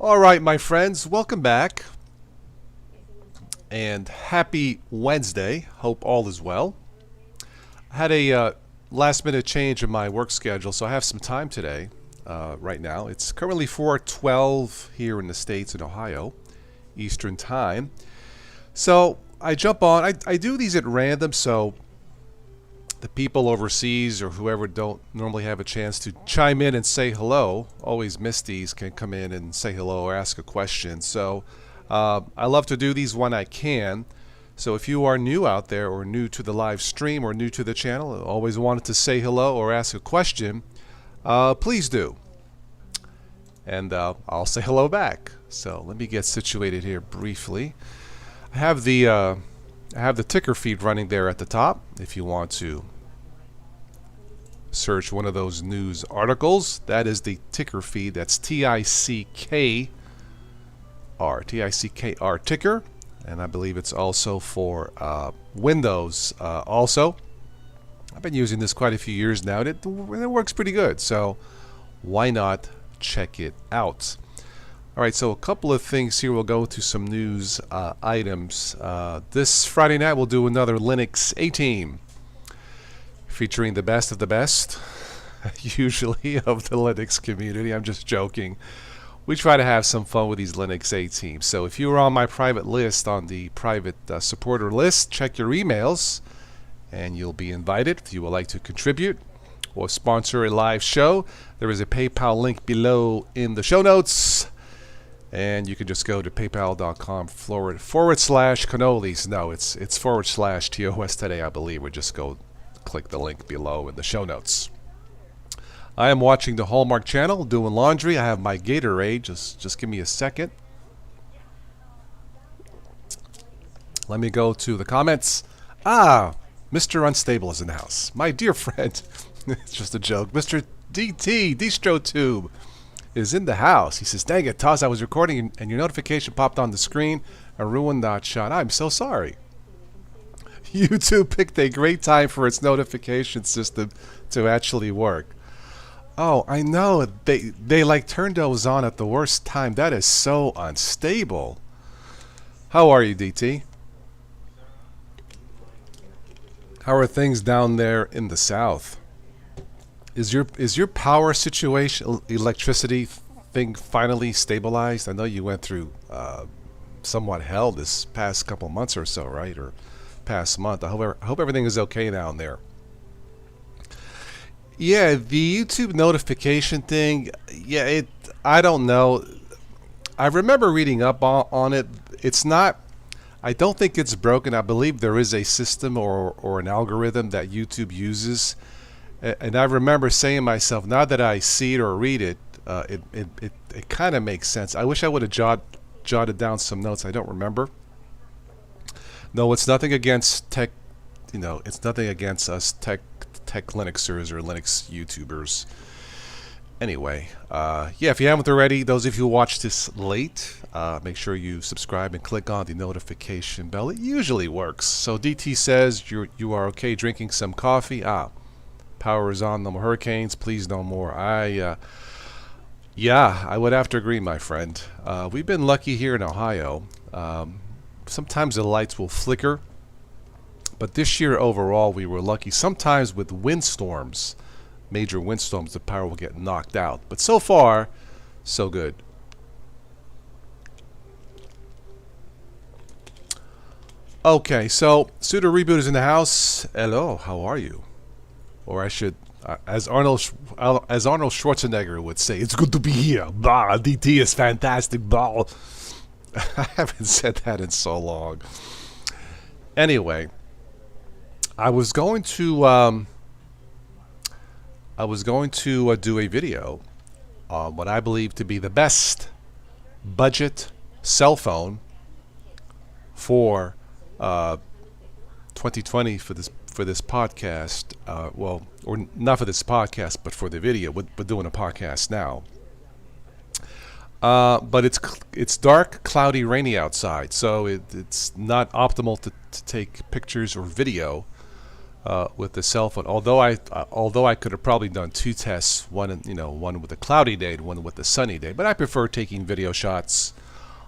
All right, my friends, welcome back and happy Wednesday. Hope all is well. I had a last minute change in my work schedule, so I have some time today. Right now, it's currently 4:12 here in the States in Ohio, Eastern Time. So I jump on. I do these at random, so the people overseas or whoever don't normally have a chance to chime in and say hello, always miss these, can come in and say hello or ask a question. So I love to do these when I can. So if you are new out there or new to the live stream or new to the channel, always wanted to say hello or ask a question, please do. And I'll say hello back. So let me get situated here briefly. I have the ticker feed running there at the top if you want to search one of those news articles. That is the ticker feed. That's TICKR ticker, and I believe it's also for Windows also. I've been using this quite a few years now, and it works pretty good, so why not check it out. All right, so a couple of things here. We'll go to some news items. This Friday night, we'll do another Linux A-Team featuring the best of the best, usually of the Linux community. I'm just joking. We try to have some fun with these Linux A-Teams. So if you are on my private list, on the private supporter list, check your emails, and you'll be invited if you would like to contribute or sponsor a live show. There is a PayPal link below in the show notes. And you can just go to paypal.com/cannolis. No, it's /TOS today, I believe. Or just go click the link below in the show notes. I am watching the Hallmark Channel, doing laundry. I have my Gatorade. Just give me a second. Let me go to the comments. Mr. Unstable is in the house. My dear friend. It's just a joke. Mr. DT, DistroTube, is in the house. He says, dang it, Toss, I was recording and your notification popped on the screen and ruined that shot. I'm so sorry. YouTube picked a great time for its notification system to actually work. Oh, I know. They like turned those on at the worst time. That is so unstable. How are you, DT? How are things down there in the south? Is your power situation, electricity thing finally stabilized? I know you went through somewhat hell this past couple months or so, right? Or past month. I hope everything is okay down there. Yeah, the YouTube notification thing. Yeah, I don't know. I remember reading up on it. It's not. I don't think it's broken. I believe there is a system or an algorithm that YouTube uses. And I remember saying to myself, now that I see it or read it, it kind of makes sense. I wish I would have jotted down some notes. I don't remember. No, it's nothing against tech. It's nothing against us tech Linuxers or Linux YouTubers. Anyway, yeah, if you haven't already, those of you who watch this late, make sure you subscribe and click on the notification bell. It usually works. So DT says you are okay drinking some coffee. Power is on, no more hurricanes, please no more. Yeah, I would have to agree, my friend. We've been lucky here in Ohio. Sometimes the lights will flicker, but this year overall we were lucky. Sometimes with windstorms, major windstorms, the power will get knocked out. But so far, so good. Okay, so Sudo Reboot is in the house. Hello, how are you? Or I should, as Arnold Schwarzenegger would say, it's good to be here. Bah, DT is fantastic. Bah. I haven't said that in so long. Anyway, I was going to do a video on what I believe to be the best budget cell phone for 2020 for this podcast. Well, or not for this podcast, but for the video. We're doing a podcast now. But it's dark, cloudy, rainy outside, so it's not optimal to take pictures or video with the cell phone. Although I could have probably done two tests, one with a cloudy day and one with a sunny day. But I prefer taking video shots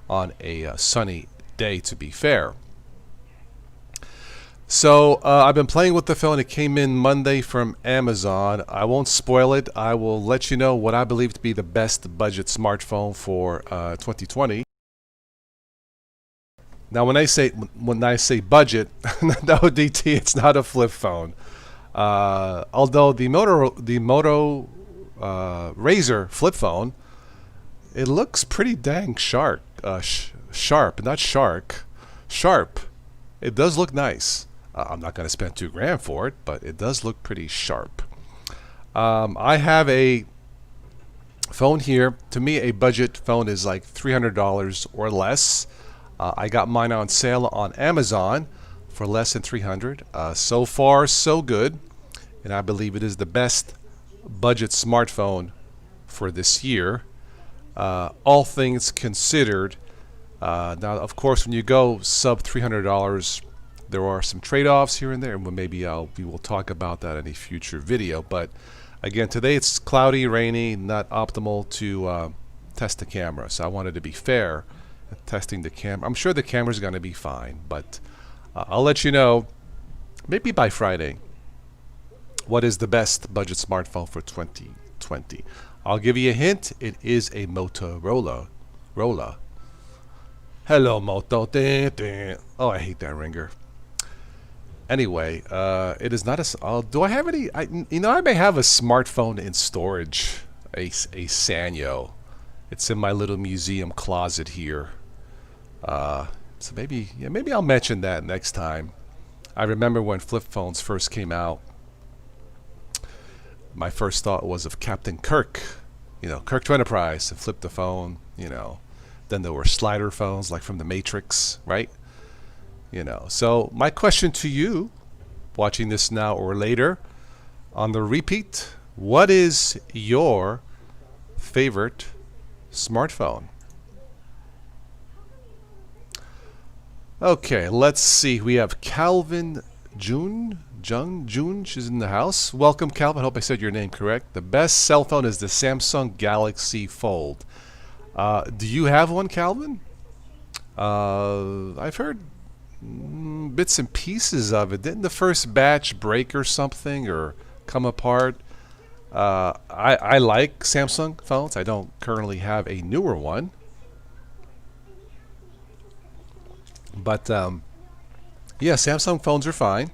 on a sunny day, to be fair. So I've been playing with the phone. It came in Monday from Amazon. I won't spoil it. I will let you know what I believe to be the best budget smartphone for 2020. Now, when I say budget, no, DT, it's not a flip phone. Although the Moto Razr flip phone, it looks pretty dang sharp. Sharp, not shark. Sharp. It does look nice. I'm not going to spend $2,000 for it, but it does look pretty sharp. I have a phone here. To me, a budget phone is like $300 or less. I got mine on sale on Amazon for less than $300. So far, so good, and I believe it is the best budget smartphone for this year. All things considered. Now, of course, when you go sub $300, there are some trade-offs here and there, and maybe we will talk about that in a future video. But again, today it's cloudy, rainy, not optimal to test the camera. So I wanted to be fair at testing the camera. I'm sure the camera's going to be fine, but I'll let you know maybe by Friday what is the best budget smartphone for 2020. I'll give you a hint. It is a Motorola. Hello, Moto. Oh, I hate that ringer. Anyway, it is not a. Do I have any? I may have a smartphone in storage, a Sanyo. It's in my little museum closet here. So maybe I'll mention that next time. I remember when flip phones first came out. My first thought was of Captain Kirk. Kirk to Enterprise, and flip the phone. Then there were slider phones like from the Matrix, right? So my question to you, watching this now or later, on the repeat, what is your favorite smartphone? Okay, let's see. We have Calvin June. She's in the house. Welcome, Calvin. I hope I said your name correct. The best cell phone is the Samsung Galaxy Fold. Do you have one, Calvin? I've heard bits and pieces of it. Didn't the first batch break or something, or come apart? I like Samsung phones. I don't currently have a newer one, but yeah, Samsung phones are fine.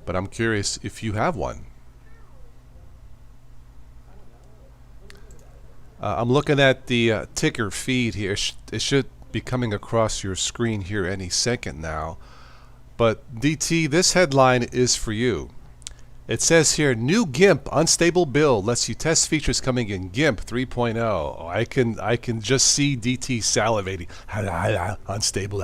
But I'm curious if you have one. I'm looking at the ticker feed here. It should be coming across your screen here any second now. But DT, this headline is for you. It says here, new GIMP unstable build lets you test features coming in GIMP 3.0. Oh, I can just see DT salivating. Unstable.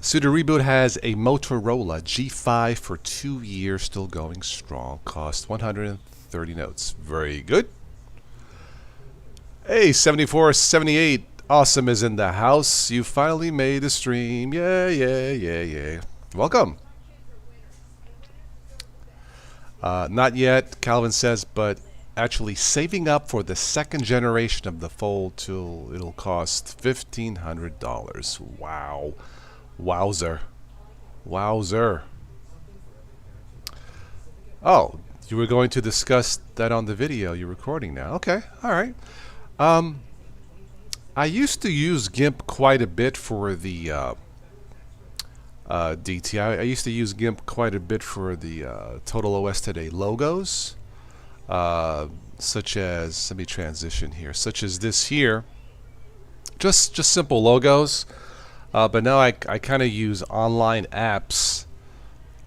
Sudo Reboot has a Motorola G5 for 2 years, still going strong. Cost 130 notes. Very good. Hey, 7478 Awesome is in the house. You finally made a stream. Yeah. Welcome. Not yet, Calvin says, but actually saving up for the second generation of the Fold till it'll cost $1,500. Wow. Wowzer. Oh, you were going to discuss that on the video you're recording now. Okay, all right. I used to use GIMP quite a bit for the DT. I used to use GIMP quite a bit for the Total OS Today logos, such as, let me transition here, such as this here. Just simple logos. But now I kind of use online apps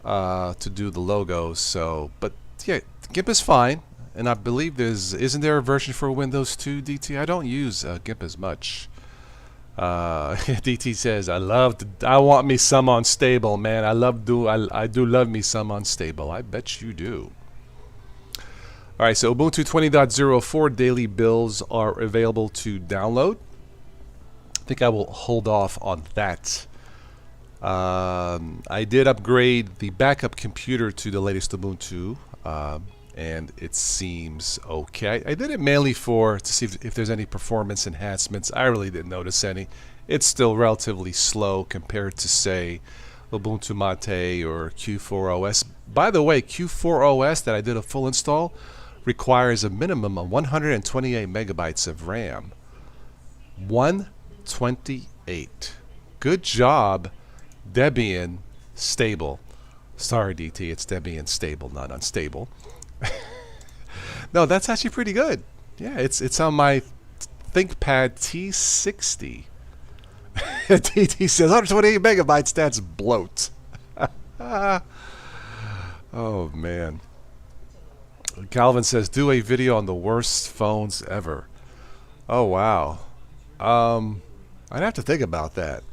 to do the logos. So, but yeah, GIMP is fine, and I believe isn't there a version for Windows 2, DT? I don't use GIMP as much. DT says, I want me some unstable, man. I do love me some unstable. I bet you do. All All right, so Ubuntu 20.04 daily builds are available to download. I think I will hold off on that. I did upgrade the backup computer to the latest Ubuntu, and it seems okay. I did it mainly to see if there's any performance enhancements. I really didn't notice any. It's still relatively slow compared to, say, Ubuntu Mate or Q4OS. By the way, Q4OS that I did a full install requires a minimum of 128 megabytes of RAM. 128. Good job, Debian stable. Sorry, DT, it's Debian stable, not unstable. No, that's actually pretty good. Yeah, it's on my ThinkPad T60. DT says 128 megabytes, that's bloat. Oh, man. Calvin says, do a video on the worst phones ever. Oh, wow. I'd have to think about that.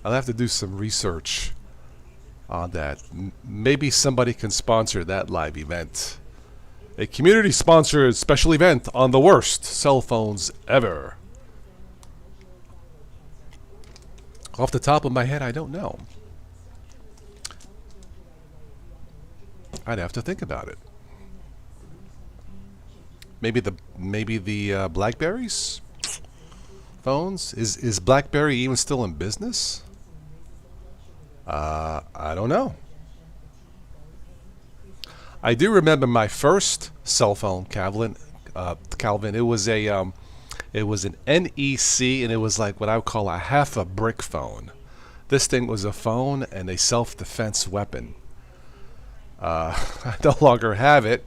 I'll have to do some research on that. Maybe somebody can sponsor that live event. A community-sponsored special event on the worst cell phones ever. Off the top of my head, I don't know. I'd have to think about it. Maybe the Blackberries phones. Is BlackBerry even still in business? I don't know. I do remember my first cell phone, Calvin. It was an NEC, and it was like what I would call a half a brick phone. This thing was a phone and a self-defense weapon. I no longer have it,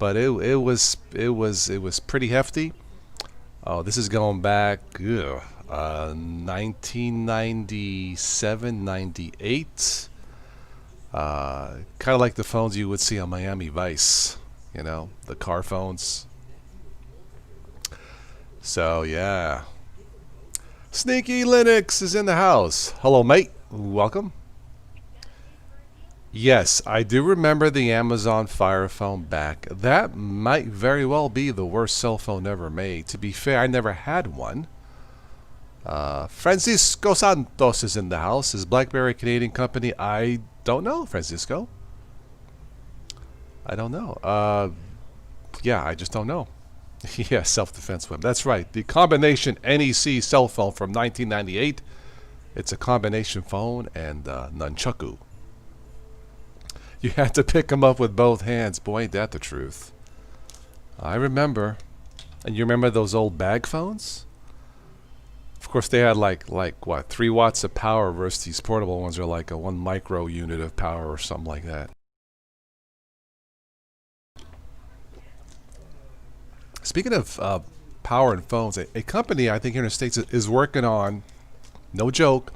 but it was pretty hefty. Oh, this is going back 1997, 98. Kind of like the phones you would see on Miami Vice, you know, the car phones. So yeah, Sneaky Linux is in the house. Hello, mate. Welcome. Yes, I do remember the Amazon Fire Phone back. That might very well be the worst cell phone ever made. To be fair, I never had one. Francisco Santos is in the house. Is BlackBerry a Canadian company? I don't know, Francisco. I don't know. Yeah, I just don't know. Yeah, self-defense weapon. That's right. The combination NEC cell phone from 1998. It's a combination phone and nunchaku. You had to pick them up with both hands. Boy, ain't that the truth. I remember. And you remember those old bag phones? Of course, they had like what, 3 watts of power versus these portable ones are like a 1 micro unit of power or something like that. Speaking of power and phones, a company I think here in the States is working on, no joke,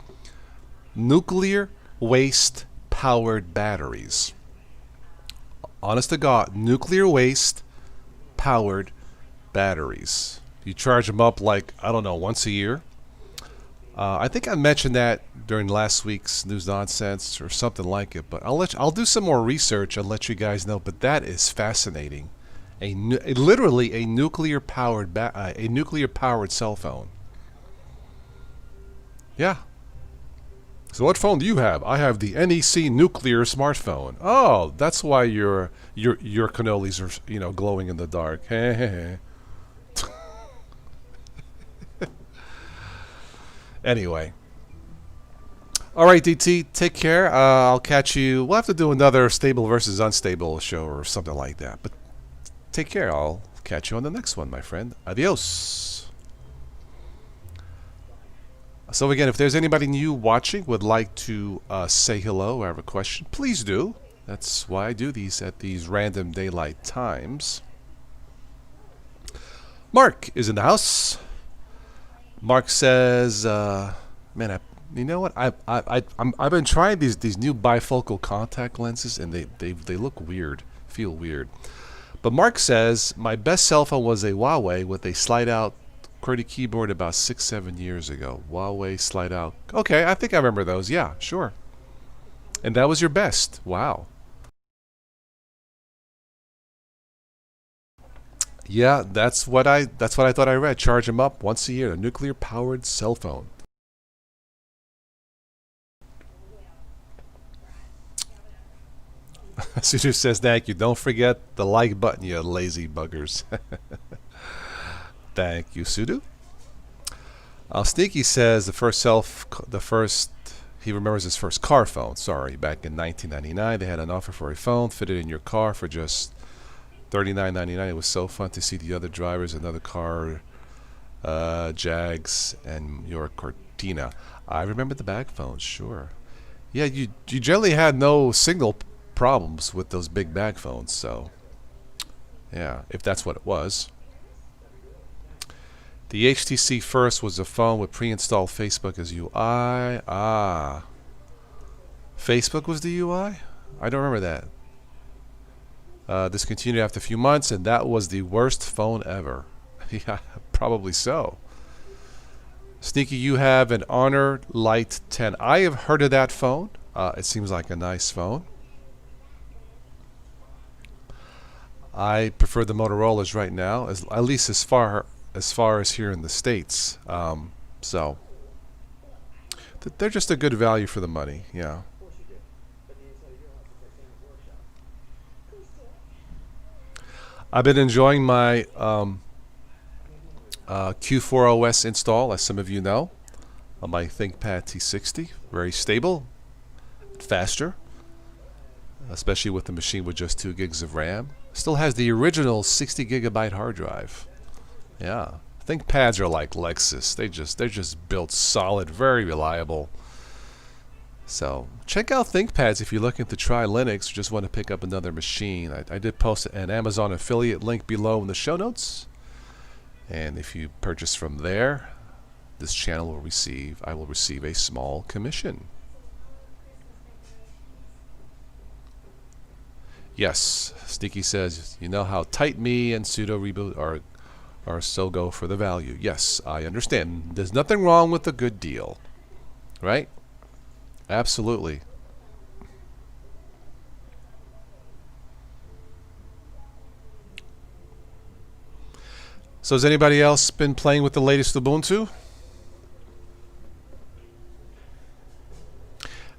nuclear waste powered batteries. Honest to God, nuclear waste powered batteries. You charge them up like, I don't know, once a year. I think I mentioned that during last week's News Nonsense or something like it, but I'll do some more research and let you guys know. But that is fascinating. Literally a nuclear powered cell phone. Yeah. So what phone do you have? I have the NEC nuclear smartphone. Oh, that's why your cannolis are, you know, glowing in the dark. Anyway. All right, DT, take care. I'll catch you. We'll have to do another stable versus unstable show or something like that. But take care. I'll catch you on the next one, my friend. Adios. So again, if there's anybody new watching would like to say hello or have a question, please do. That's why I do these at these random daylight times. Mark is in the house. Mark says, "Man, you know what? I've been trying these new bifocal contact lenses, and they look weird, feel weird." But Mark says my best cell phone was a Huawei with a slide-out QWERTY keyboard about 6-7 years ago. Huawei slide-out. Okay, I think I remember those. Yeah, sure. And that was your best. Wow. Yeah, that's what I thought I read. Charge them up once a year. A nuclear-powered cell phone. Suzu says thank you. Don't forget the like button, you lazy buggers. Thank you, Sudu. Sneaky says he remembers his first car phone. Sorry, back in 1999, they had an offer for a phone fitted in your car for just $39.99. It was so fun to see the other drivers, another car, Jags, and your Cortina. I remember the bag phones, sure. Yeah, you generally had no signal problems with those big bag phones, so yeah, if that's what it was. The HTC First was a phone with pre-installed Facebook as UI. Ah, Facebook was the UI? I don't remember that. Discontinued after a few months, and that was the worst phone ever. Yeah, probably so. Sneaky, you have an Honor Lite 10. I have heard of that phone. It seems like a nice phone. I prefer the Motorola's right now, at least as far as here in the States. So they're just a good value for the money. Yeah. I've been enjoying my Q4 OS install, as some of you know, on my ThinkPad T60. Very stable, faster, especially with the machine with just 2 gigs of RAM. Still has the original 60 gigabyte hard drive. Yeah, ThinkPads are like Lexus. They're just built solid, very reliable. So check out ThinkPads if you're looking to try Linux or just want to pick up another machine. I did post an Amazon affiliate link below in the show notes. And if you purchase from there, this channel will I will receive a small commission. Yes, Sneaky says, you know how tight me and Sudo Reboot are so go for the value. Yes, I understand. There's nothing wrong with a good deal, right? Absolutely. So has anybody else been playing with the latest Ubuntu?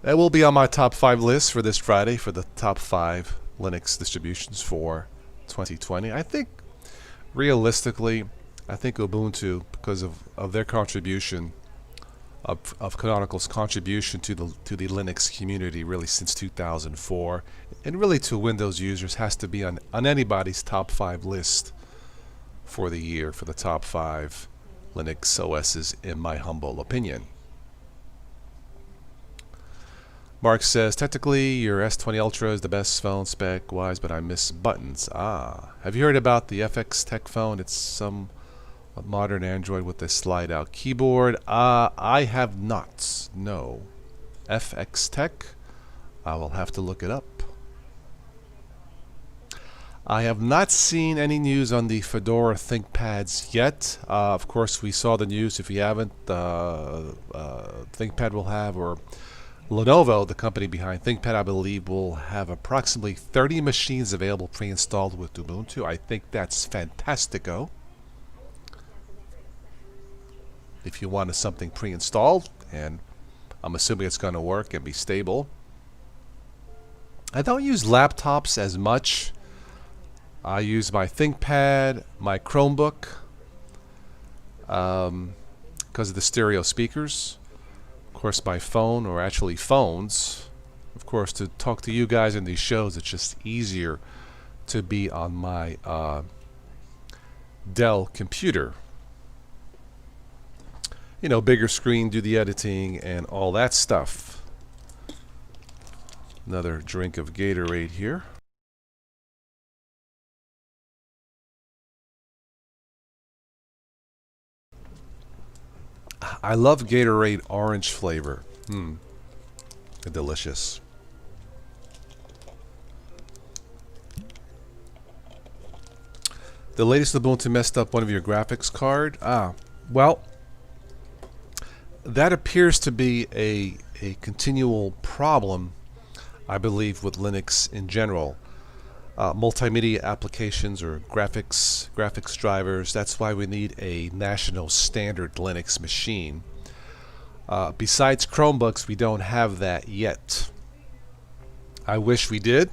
That will be on my top 5 list for this Friday for the top 5 Linux distributions for 2020. I think, realistically, Ubuntu, because of their contribution, of Canonical's contribution to the Linux community really since 2004, and really to Windows users, has to be on anybody's top 5 list for the year, for the top 5 Linux OSs, in my humble opinion. Mark says, technically your S20 Ultra is the best phone spec-wise, but I miss buttons. Ah, have you heard about the FX Tech phone? It's some modern Android with a slide-out keyboard. I have not. No. FX Tech? I will have to look it up. I have not seen any news on the Fedora ThinkPads yet. Of course, we saw the news. If you haven't, ThinkPad will have, or Lenovo, the company behind ThinkPad, I believe, will have approximately 30 machines available pre-installed with Ubuntu. I think that's fantastico. If you wanted something pre-installed, and I'm assuming it's going to work and be stable. I don't use laptops as much. I use my ThinkPad, my Chromebook, because of the stereo speakers. Of course, my phone, or actually phones. Of course, to talk to you guys in these shows, it's just easier to be on my Dell computer. You know, bigger screen, do the editing, and all that stuff. Another drink of Gatorade here. I love Gatorade orange flavor. Delicious. The latest Ubuntu messed up one of your graphics card. Well, that appears to be a continual problem, I believe, with Linux in general. multimedia applications or graphics drivers. That's why we need a national standard Linux machine. Besides Chromebooks, we don't have that yet. I wish we did,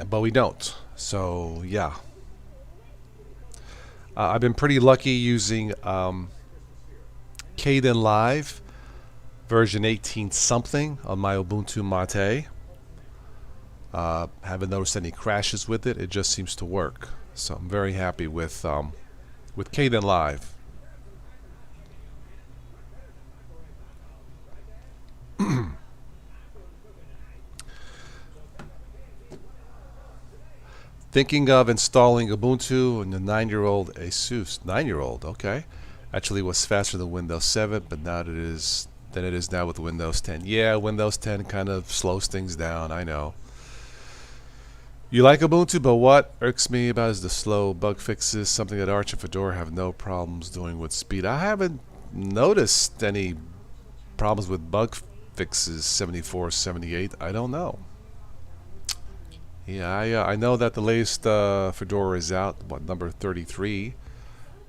but we don't. So yeah, I've been pretty lucky using Kdenlive version 18 something on my Ubuntu Mate. Haven't noticed any crashes with it. It just seems to work. So I'm very happy with Kdenlive. Thinking of installing Ubuntu on the 9-year-old Asus. 9-year-old, okay. Actually was faster than Windows 7, but now it is now with Windows 10. Yeah, Windows 10 kind of slows things down, I know. You like Ubuntu, but what irks me about is the slow bug fixes, something that Arch and Fedora have no problems doing with speed. I haven't noticed any problems with bug fixes 74, 78. I don't know. Yeah, I know that the latest Fedora is out, what, number 33.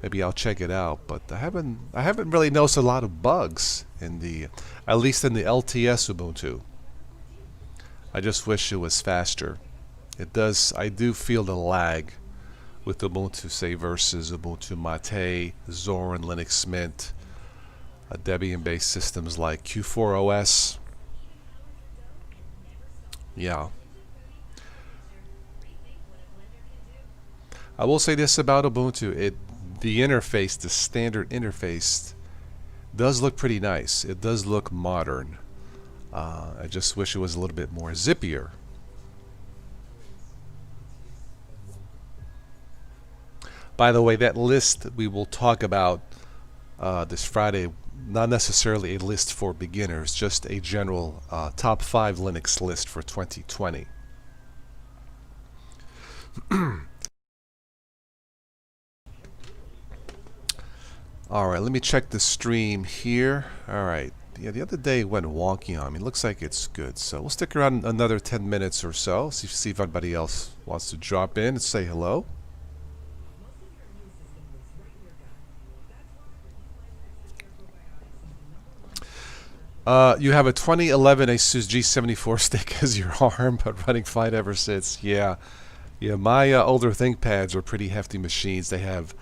Maybe I'll check it out, but I haven't really noticed a lot of bugs in the, at least in the LTS Ubuntu. I just wish it was faster. It does. I do feel the lag with Ubuntu, say, versus Ubuntu Mate, Zorin, Linux Mint, Debian-based systems like Q4 OS. Yeah. I will say this about Ubuntu: the interface, the standard interface, does look pretty nice. It does look modern. I just wish it was a little bit more zippier. By the way, that list we will talk about this Friday, not necessarily a list for beginners, just a general top 5 Linux list for 2020. Alright, let me check the stream here. Alright, yeah, the other day it went wonky on me. Looks like it's good, so we'll stick around another 10 minutes or so, see if anybody else wants to drop in and say hello. You have a 2011 Asus G74 stick as your arm, but running fine ever since. Yeah, my older ThinkPads are pretty hefty machines. They have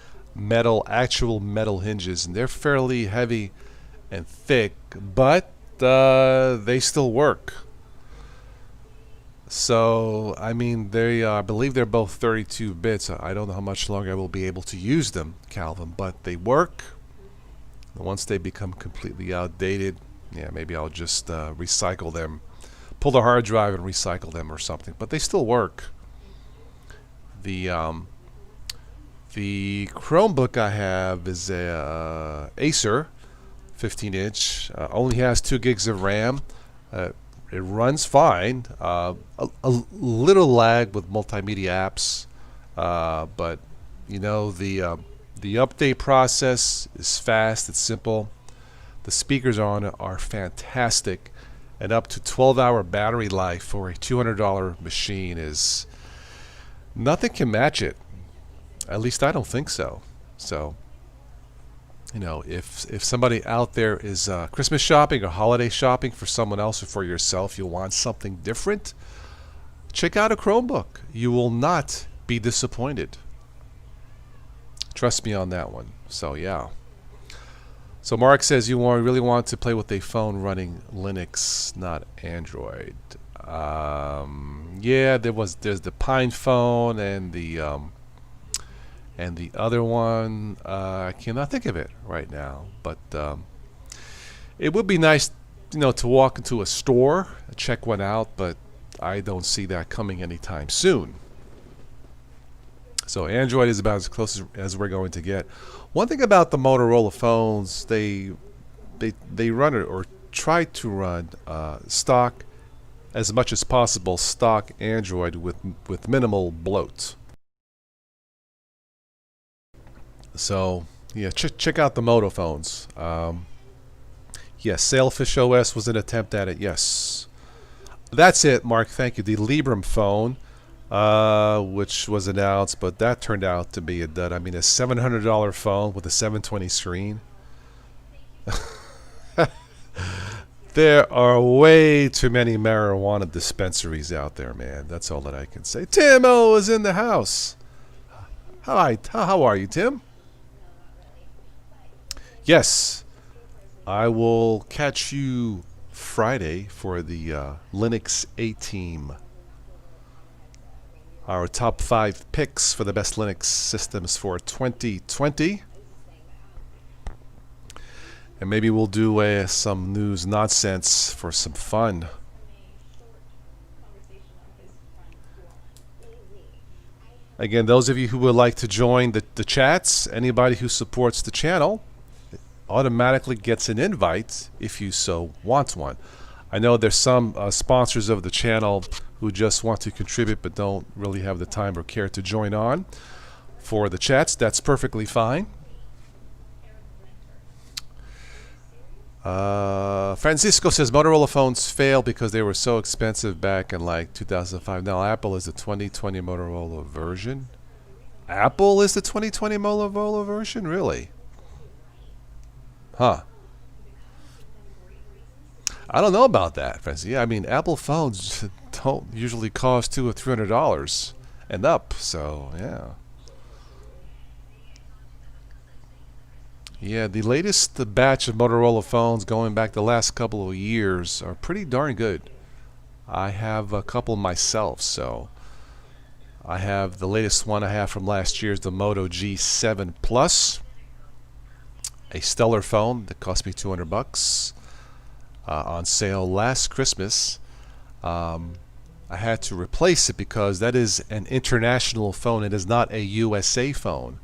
actual metal hinges, and they're fairly heavy and thick, but they still work. So, I mean, I believe they're both 32 bits. I don't know how much longer I will be able to use them, Calvin, but they work. Once they become completely outdated, yeah, maybe I'll just recycle them, pull the hard drive and recycle them or something. But they still work. The Chromebook I have is a Acer 15-inch. Only has 2 gigs of RAM. It runs fine. A little lag with multimedia apps, but you know, the update process is fast. It's simple. The speakers on it are fantastic, and up to 12-hour battery life for a $200 machine is nothing can match it. At least I don't think so. So, you know, if somebody out there is Christmas shopping or holiday shopping for someone else or for yourself, you want something different, check out a Chromebook. You will not be disappointed. Trust me on that one. So yeah. So Mark says you really want to play with a phone running Linux, not Android. Yeah, there's the Pine phone and the other one. I cannot think of it right now, but it would be nice, you know, to walk into a store, check one out, but I don't see that coming anytime soon. So Android is about as close as we're going to get. One thing about the Motorola phones, they run it or try to run stock, as much as possible, stock Android with minimal bloat. So yeah, check out the Moto phones. Yes, Sailfish OS was an attempt at it. Yes, that's it, Mark. Thank you. The Librem phone. which was announced, but that turned out to be a dud. I mean, a $700 phone with a 720 screen. There are way too many marijuana dispensaries out there, man. That's all that I can say. Tim-O is in the house. Hi, how are you, Tim? Yes, I will catch you Friday for the Linux A-Team. Our top 5 picks for the best Linux systems for 2020. And maybe we'll do some news nonsense for some fun. Again, those of you who would like to join the chats, anybody who supports the channel automatically gets an invite if you so want one. I know there's some sponsors of the channel who just want to contribute but don't really have the time or care to join on for the chats. That's perfectly fine. Francisco says Motorola phones fail because they were so expensive back in like 2005. Now Apple is the 2020 Motorola version. Apple is the 2020 Motorola version? Really? Huh. I don't know about that, Francis. Yeah, I mean, Apple phones don't usually cost $200 or $300 and up, so yeah. Yeah, the latest batch of Motorola phones going back the last couple of years are pretty darn good. I have a couple myself, so I have the latest one I have from last year is the Moto G7 Plus, a stellar phone that cost me $200 on sale last Christmas. I had to replace it because that is an international phone. It is not a USA phone,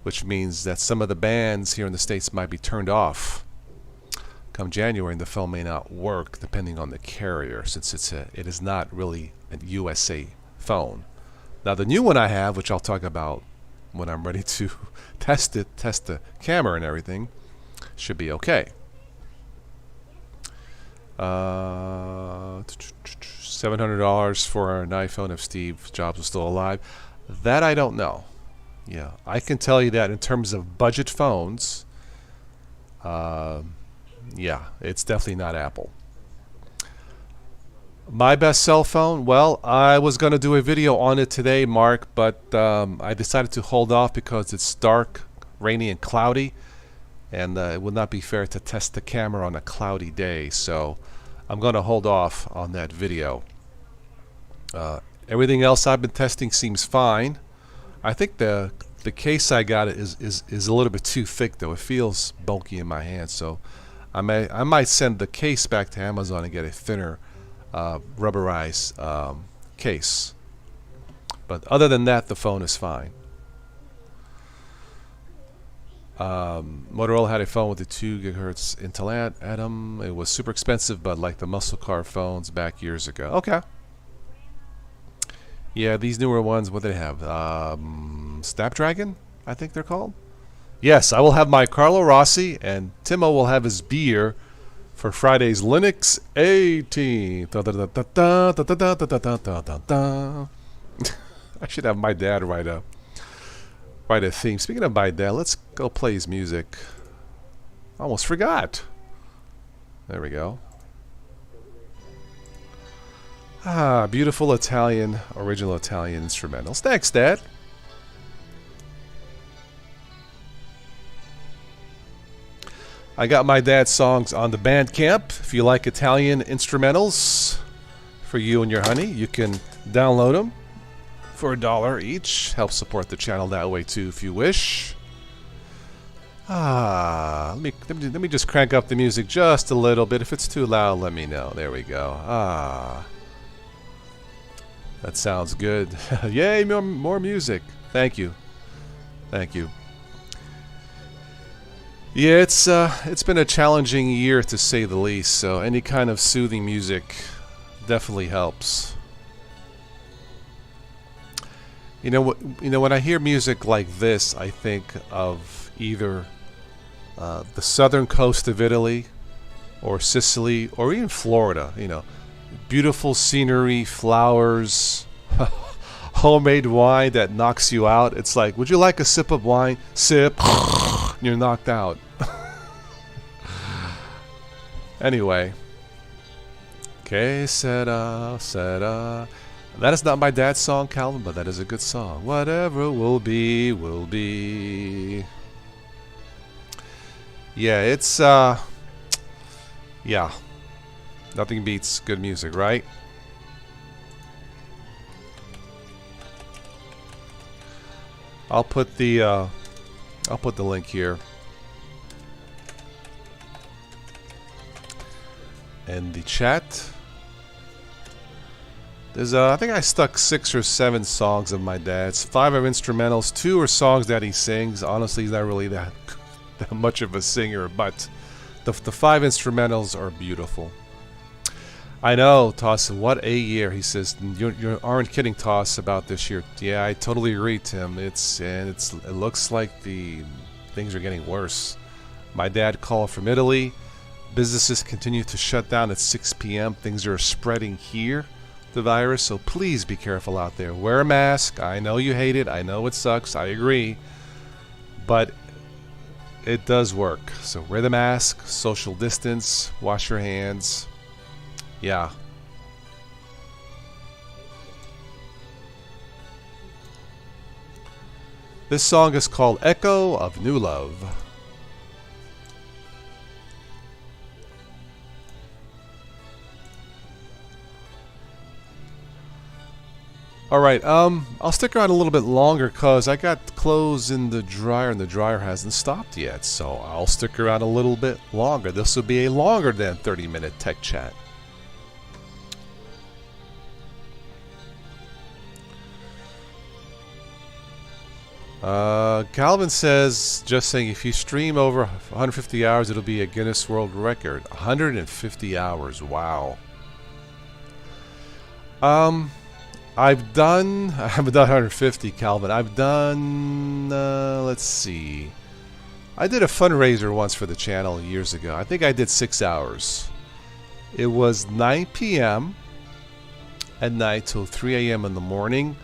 which means that some of the bands here in the States might be turned off come January, and the phone may not work depending on the carrier, since it is not really a USA phone. Now the new one I have, which I'll talk about when I'm ready to test the camera and everything, should be okay. $700 for an iPhone if Steve Jobs was still alive. That I don't know. Yeah, I can tell you that in terms of budget phones, yeah, it's definitely not Apple. My best cell phone, well, I was going to do a video on it today, Mark, but I decided to hold off because it's dark, rainy, and cloudy, and it would not be fair to test the camera on a cloudy day, so I'm going to hold off on that video. Everything else I've been testing seems fine. I think the case I got is a little bit too thick, though. It feels bulky in my hand, so I might send the case back to Amazon and get a thinner rubberized case. But other than that, the phone is fine. Motorola had a phone with a 2 gigahertz Intel Atom. It was super expensive, but like the muscle car phones back years ago. Okay. Yeah, these newer ones, what do they have? Snapdragon, I think they're called. Yes, I will have my Carlo Rossi, and Tim-O will have his beer for Friday's Linux A-Team. I should have my dad write a theme. Speaking of my dad, let's go play his music. Almost forgot. There we go. Ah, beautiful Italian, original Italian instrumentals. Thanks, Dad. I got my dad's songs on the Bandcamp. If you like Italian instrumentals for you and your honey, you can download them for $1 each. Help support the channel that way too if you wish. Let me just crank up the music just a little bit. If it's too loud, let me know. There we go. That sounds good. Yay, more music. Thank you. Thank you. Yeah, it's been a challenging year to say the least, so any kind of soothing music definitely helps. You know, when I hear music like this, I think of either the southern coast of Italy or Sicily or even Florida. You know, beautiful scenery, flowers, homemade wine that knocks you out. It's like, would you like a sip of wine? Sip. You're knocked out. Anyway. Que sera, sera. That is not my dad's song, Calvin, but that is a good song. Whatever will be, will be. Yeah, it's, yeah. Nothing beats good music, right? I'll put the link here. In the chat. There's I think I stuck 6 or 7 songs of my dad's. 5 are instrumentals, 2 are songs that he sings. Honestly, he's not really that much of a singer, but the 5 instrumentals are beautiful. I know, Toss, what a year. He says, you aren't kidding, Toss, about this year. Yeah, I totally agree, Tim. It looks like the things are getting worse. My dad called from Italy. Businesses continue to shut down at 6 p.m. Things are spreading here, the virus, so please be careful out there. Wear a mask. I know you hate it. I know it sucks. I agree. But it does work. So wear the mask, social distance, wash your hands. Yeah. This song is called Echo of New Love. Alright, I'll stick around a little bit longer because I got clothes in the dryer and the dryer hasn't stopped yet. So I'll stick around a little bit longer. This will be a longer than 30-minute tech chat. Calvin says, just saying, if you stream over 150 hours, it'll be a Guinness World Record. 150 hours, wow. I haven't done 150, Calvin. I've done, let's see. I did a fundraiser once for the channel years ago. I think I did 6 hours. It was 9 p.m. at night till 3 a.m. in the morning.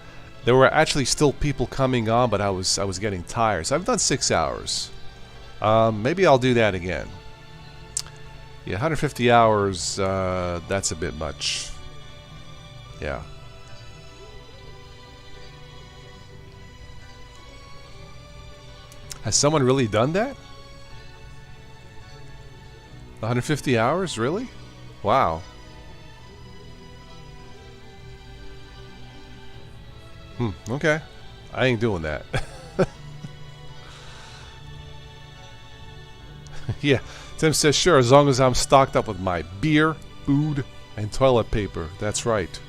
There were actually still people coming on, but I was getting tired. So I've done 6 hours. Maybe I'll do that again. Yeah, 150 hours, that's a bit much. Yeah. Has someone really done that? 150 hours? Really? Wow. Okay. I ain't doing that. Yeah. Tim says, sure, as long as I'm stocked up with my beer, food, and toilet paper. That's right.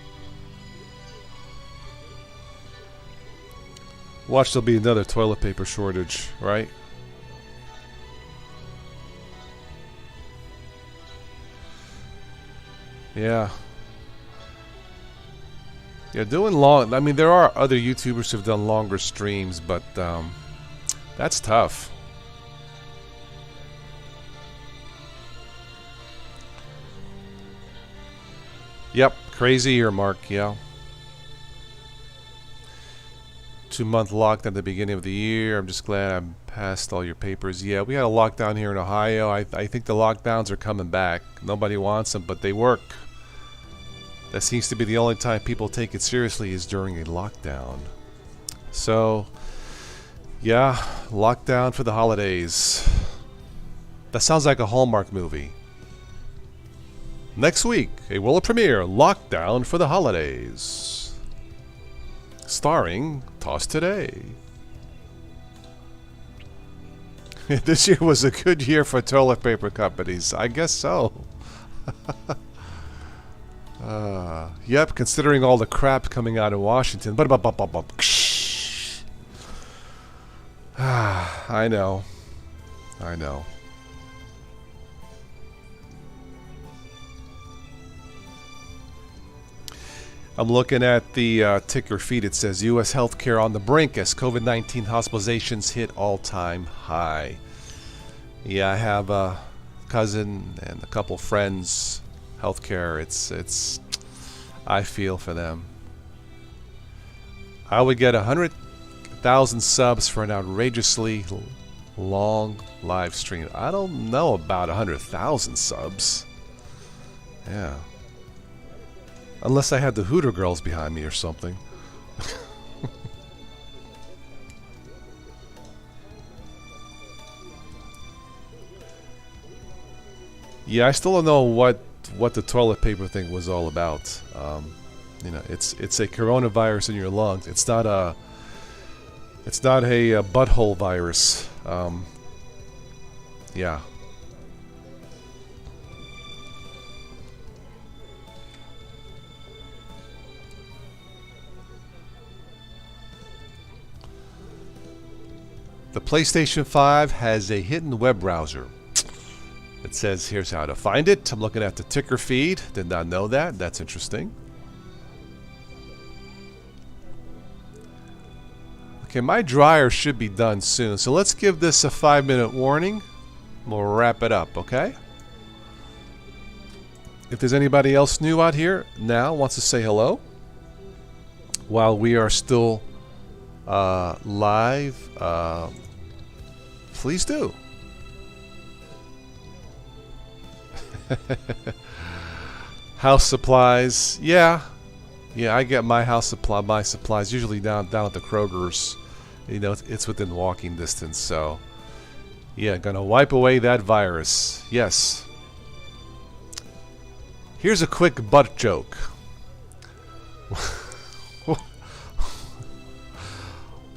Watch, there'll be another toilet paper shortage, right? Yeah. Yeah, doing long... I mean, there are other YouTubers who've done longer streams, but that's tough. Yep, crazy year, Mark, yeah. 2-month lockdown at the beginning of the year. I'm just glad I'm past all your papers. Yeah, we had a lockdown here in Ohio. I think the lockdowns are coming back. Nobody wants them, but they work. That seems to be the only time people take it seriously is during a lockdown. So, yeah, lockdown for the holidays. That sounds like a Hallmark movie. Next week, a world premiere, Lockdown for the Holidays. Starring Toss Today. This year was a good year for toilet paper companies. I guess so. Yep, considering all the crap coming out of Washington. I know. I know. I'm looking at the ticker feed. It says U.S. healthcare on the brink as COVID-19 hospitalizations hit all-time high. Yeah, I have a cousin and a couple friends. Healthcare, it's I feel for them. I would get 100,000 subs for an outrageously long live stream. I don't know about 100,000 subs. Yeah. Unless I had the Hooter girls behind me or something. Yeah, I still don't know what the toilet paper thing was all about. You know, it's a coronavirus in your lungs. It's not a butthole virus. Yeah. The PlayStation 5 has a hidden web browser. It says here's how to find it. I'm looking at the ticker feed. Did not know that. That's interesting. Okay, my dryer should be done soon. So let's give this a 5-minute warning. We'll wrap it up, okay? If there's anybody else new out here now wants to say hello while we are still live, please do. House supplies, yeah, I get my supplies usually down at the Kroger's. You know, it's within walking distance, so yeah, gonna wipe away that virus. Yes. Here's a quick butt joke.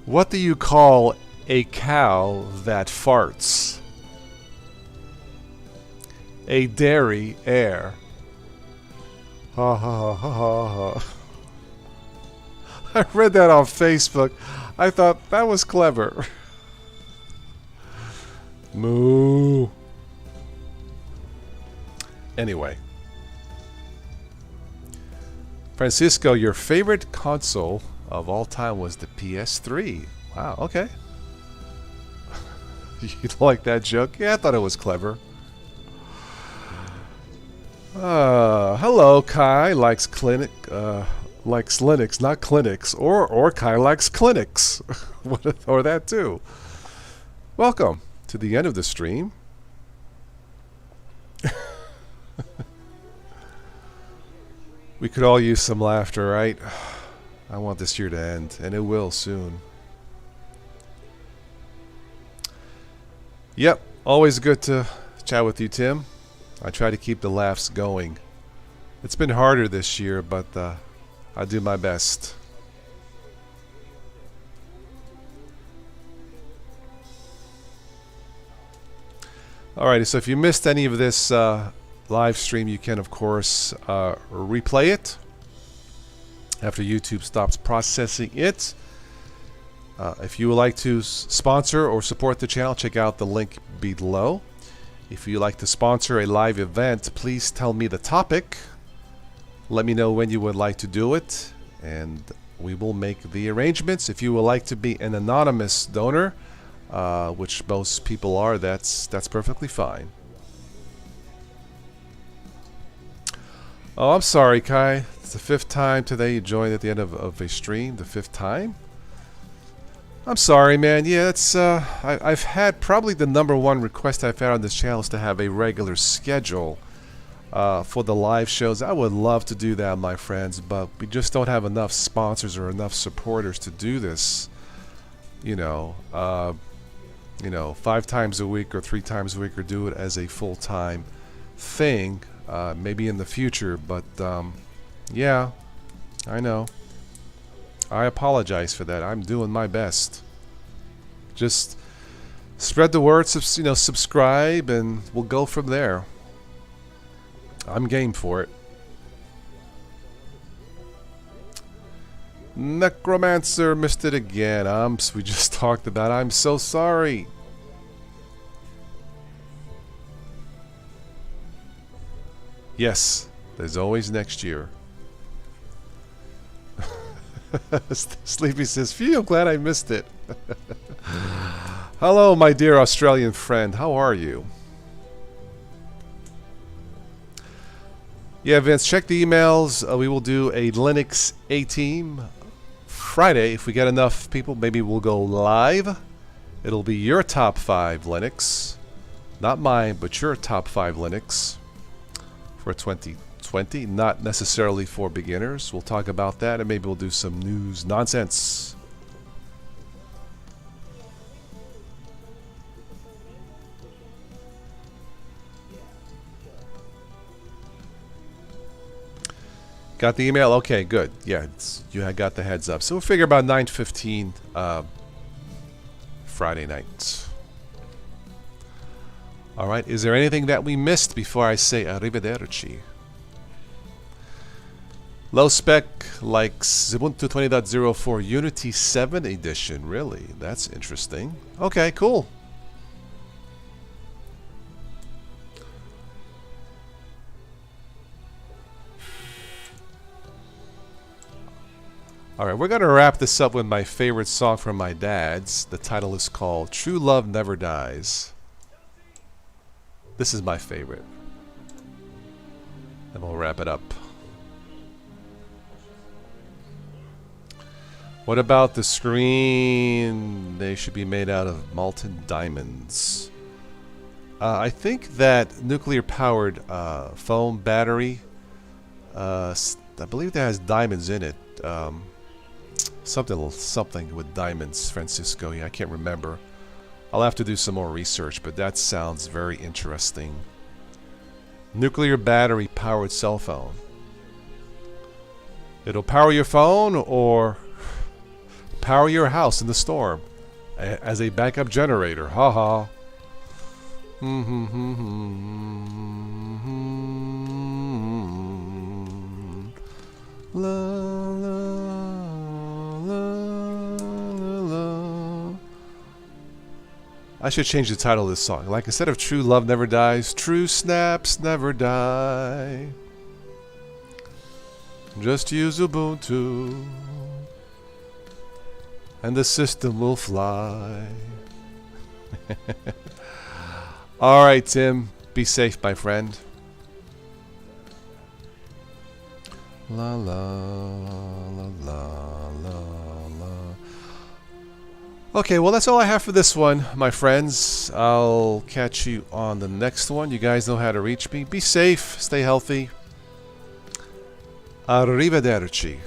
What do you call a cow that farts? A dairy air. Ha ha ha ha ha. I read that on Facebook. I thought that was clever. Moo. Anyway. Francisco, your favorite console of all time was the PS3. Wow, okay. You like that joke? Yeah, I thought it was clever. Hello, Kai likes likes Linux, not clinics, or Kai likes clinics, or that too. Welcome to the end of the stream. We could all use some laughter, right? I want this year to end, and it will soon. Yep, always good to chat with you, Tim. I try to keep the laughs going. It's been harder this year, but I do my best. Alrighty, so if you missed any of this live stream, you can, of course, replay it after YouTube stops processing it. If you would like to sponsor or support the channel, check out the link below. If you would like to sponsor a live event, please tell me the topic. Let me know when you would like to do it, and we will make the arrangements. If you would like to be an anonymous donor, which most people are, that's perfectly fine. Oh, I'm sorry, Kai. It's the 5th time today you joined at the end of a stream. The 5th time? I'm sorry, man. Yeah, it's I've had probably the #1 request I've had on this channel is to have a regular schedule for the live shows. I would love to do that, my friends, but we just don't have enough sponsors or enough supporters to do this. You know, 5 times a week or 3 times a week, or do it as a full-time thing. Maybe in the future, but yeah, I know. I apologize for that. I'm doing my best. Just spread the word, subscribe, and we'll go from there. I'm game for it. Necromancer missed it again. We just talked about it. I'm so sorry. Yes, there's always next year. Sleepy says, phew, I'm glad I missed it. Hello, my dear Australian friend. How are you? Yeah, Vince, check the emails. We will do a Linux A-Team Friday, if we get enough people, maybe we'll go live. It'll be your top 5 Linux. Not mine, but your top 5 Linux for 2020. Not necessarily for beginners. We'll talk about that, and maybe we'll do some news nonsense. Got the email? Okay, good. Yeah, you had got the heads up. So we'll figure about 9:15 Friday night. All right, is there anything that we missed before I say arrivederci? Low spec likes Ubuntu 20.0 for Unity 7 edition. Really? That's interesting. Okay, cool. All right, we're going to wrap this up with my favorite song from my dad's. The title is called True Love Never Dies. This is my favorite. And we'll wrap it up. What about the screen? They should be made out of molten diamonds. I think that nuclear-powered foam battery, I believe that has diamonds in it. Something with diamonds, Francisco. Yeah, I can't remember. I'll have to do some more research, but that sounds very interesting. Nuclear battery powered cell phone. It'll power your phone or power your house in the storm as a backup generator. Ha ha. La la la la la. I should change the title of this song. Like, instead of True Love Never Dies, True Snaps Never Die. Just use Ubuntu and the system will fly. Alright, Tim. Be safe, my friend. La la la la la la. Okay, well that's all I have for this one, my friends. I'll catch you on the next one. You guys know how to reach me. Be safe, stay healthy. Arrivederci.